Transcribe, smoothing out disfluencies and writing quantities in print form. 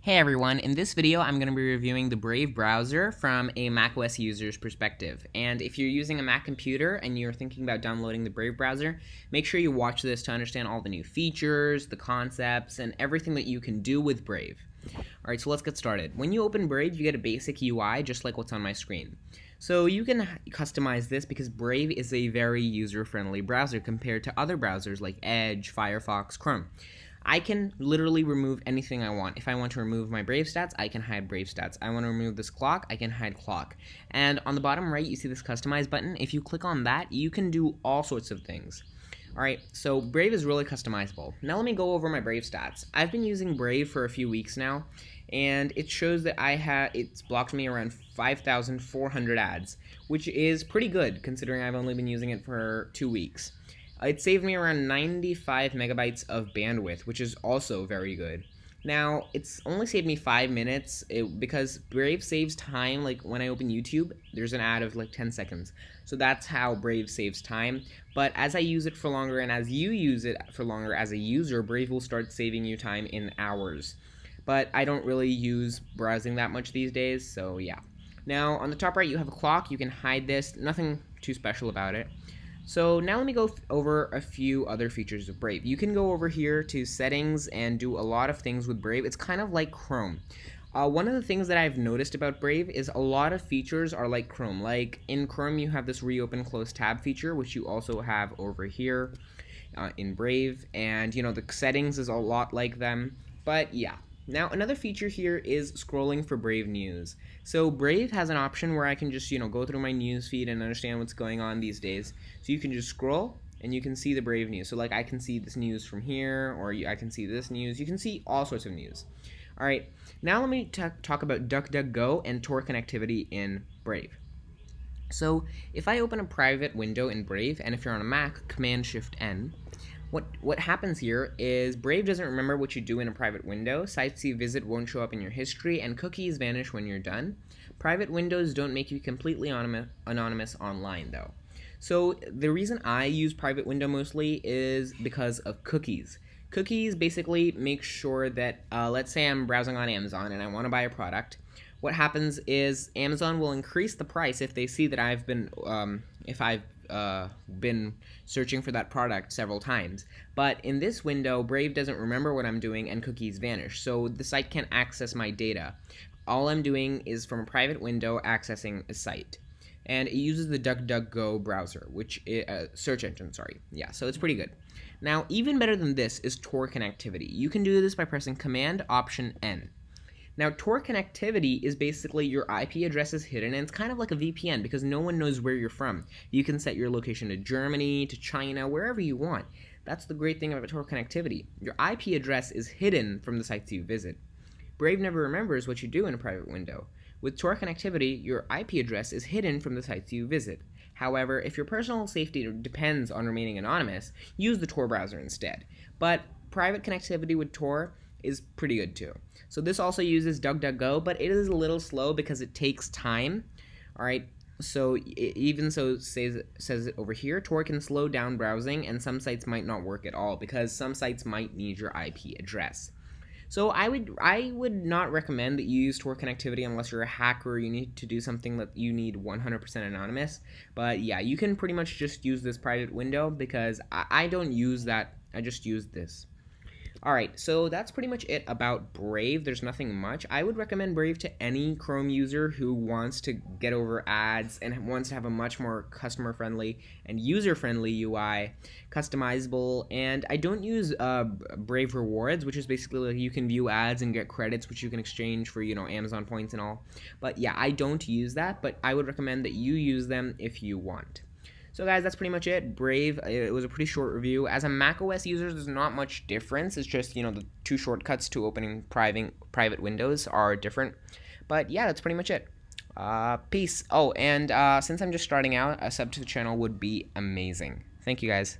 Hey everyone, in this video I'm going to be reviewing the Brave browser from a macOS user's perspective. And if you're using a Mac computer and you're thinking about downloading the Brave browser, make sure you watch this to understand all the new features, the concepts, and everything that you can do with Brave. Alright, so let's get started. When you open Brave, you get a basic UI just like what's on my screen. So you can customize this because Brave is a very user-friendly browser compared to other browsers like Edge, Firefox, Chrome. I can literally remove anything I want. If I want to remove my Brave stats, I can hide Brave stats. I want to remove this clock, I can hide clock. And on the bottom right, you see this customize button. If you click on that, you can do all sorts of things. Alright, so Brave is really customizable. Now let me go over my Brave stats. I've been using Brave for a few weeks now, and it shows that it's blocked me around 5,400 ads, which is pretty good considering I've only been using it for 2 weeks. It saved me around 95 megabytes of bandwidth, which is also very good. Now, it's only saved me 5 minutes because Brave saves time. Like when I open YouTube, there's an ad of like 10 seconds. So that's how Brave saves time. But as I use it for longer and as you use it for longer as a user, Brave will start saving you time in hours. But I don't really use browsing that much these days, so yeah. Now, on the top right, you have a clock. You can hide this. Nothing too special about it. So now let me go over a few other features of Brave. You can go over here to settings and do a lot of things with Brave. It's kind of like Chrome. One of the things that I've noticed about Brave is a lot of features are like Chrome. Like in Chrome, you have this reopen close tab feature, which you also have over here in Brave. And you know, the settings is a lot like them. But yeah. Now, another feature here is scrolling for Brave news. So Brave has an option where I can just, go through my news feed and understand what's going on these days. So you can just scroll and you can see the Brave news. So like I can see this news from here, or I can see this news. You can see all sorts of news. All right, now let me talk about DuckDuckGo and Tor connectivity in Brave. So if I open a private window in Brave, and if you're on a Mac, Command-Shift-N, what happens here is Brave doesn't remember what you do in a private window, sites you visit won't show up in your history, and cookies vanish when you're done. Private windows don't make you completely anonymous online though. So the reason I use private window mostly is because of cookies. Cookies basically make sure that, let's say I'm browsing on Amazon and I want to buy a product. What happens is Amazon will increase the price if they see that I've been searching for that product several times. But in this window, Brave doesn't remember what I'm doing and cookies vanish, so the site can't access my data. All I'm doing is from a private window accessing a site. And it uses the DuckDuckGo browser, which is search engine, sorry. Yeah, so it's pretty good. Now, even better than this is Tor connectivity. You can do this by pressing Command-Option-N. Now, Tor connectivity is basically your IP address is hidden, and it's kind of like a VPN because no one knows where you're from. You can set your location to Germany, to China, wherever you want. That's the great thing about Tor connectivity. Your IP address is hidden from the sites you visit. Brave never remembers what you do in a private window. With Tor connectivity, your IP address is hidden from the sites you visit. However, if your personal safety depends on remaining anonymous, use the Tor browser instead. But private connectivity with Tor is pretty good too. So this also uses DuckDuckGo, but it is a little slow because it takes time. Alright, so even so it says it over here, Tor can slow down browsing and some sites might not work at all because some sites might need your IP address. So I would not recommend that you use Tor connectivity unless you're a hacker or you need to do something that you need 100% anonymous. But yeah, you can pretty much just use this private window because I don't use that, I just use this. Alright, so that's pretty much it about Brave. There's nothing much. I would recommend Brave to any Chrome user who wants to get over ads and wants to have a much more customer-friendly and user-friendly UI, customizable, and I don't use Brave Rewards, which is basically like you can view ads and get credits, which you can exchange for, Amazon points and all. But yeah, I don't use that, but I would recommend that you use them if you want. So guys, that's pretty much it. Brave, it was a pretty short review. As a macOS user, there's not much difference. It's just, the two shortcuts to opening private windows are different. But yeah, that's pretty much it. Peace. Oh, and since I'm just starting out, a sub to the channel would be amazing. Thank you guys.